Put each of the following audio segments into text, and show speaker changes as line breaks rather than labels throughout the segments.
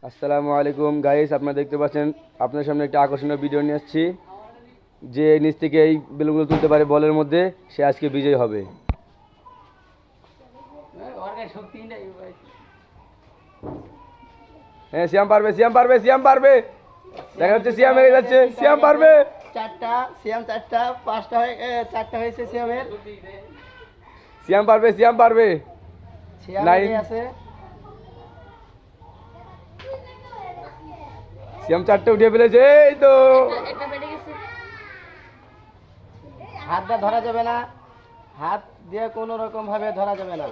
আসসালামু আলাইকুম গাইস, আপনারা দেখতে পাচ্ছেন আপনার সামনে একটা আকর্ষণীয় ভিডিও নিয়ে আসছি। যে নিচ থেকে এই বেলুনগুলো তুলতে পারে বলের মধ্যে, সে আজকে বিজয়ী হবে। হ্যাঁ, সিয়াম পারবে, সিয়াম পারবে, সিয়াম পারবে। দেখা যাচ্ছে সিয়াম হেরে যাচ্ছে, সিয়াম পারবে।
চারটা সিয়াম, চারটা পাঁচটা হয়ে চারটা হয়েছে সিয়ামের।
সিয়াম পারবে, সিয়াম পারবে।
সিয়াম
নাইন।
এগিয়ে আছে।
সিয়াম চারটে উঠিয়ে ফেলেছে, এই তো।
হাতটা ধরা যাবে না, হাত দিয়ে কোনো রকম ভাবে ধরা যাবে না।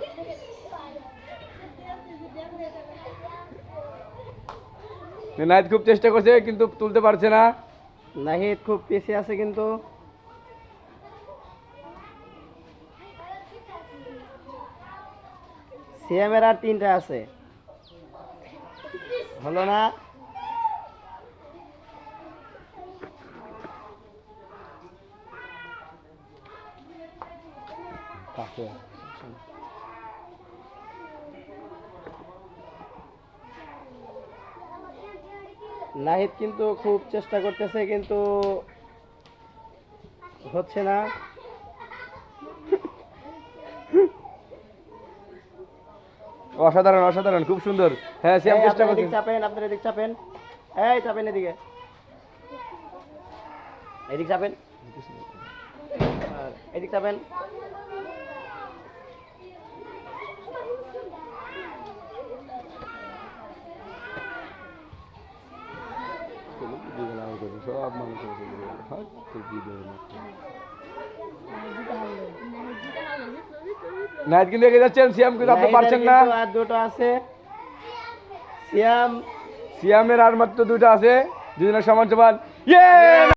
নাহিদ খুব চেষ্টা করছে কিন্তু তুলতে পারছে না।
নাহিদ খুব পিছিয়ে আছে কিন্তু। সিয়ামের আর তিনটা আছে, হলো না। নাহিদ কিন্তু খুব চেষ্টা করতেছে কিন্তু হচ্ছে না।
অসাধারণ, অসাধারণ, খুব সুন্দর। হ্যাঁ, সিয়াম চেষ্টা করছে।
চাপেন, আপনার এদিক চাপেন, এই চাপেন এদিকে, এদিক চাপেন, এদিক চাপেন।
সব মানুষ নাহিদ কিন্তু এগিয়ে যাচ্ছেন, সিয়াম কিন্তু আপনি পারছেন না।
আর দুটো আছে সিয়াম।
সিয়ামের আর মাত্র দুটো আছে, দুজনের সমান সমান। ইয়ে!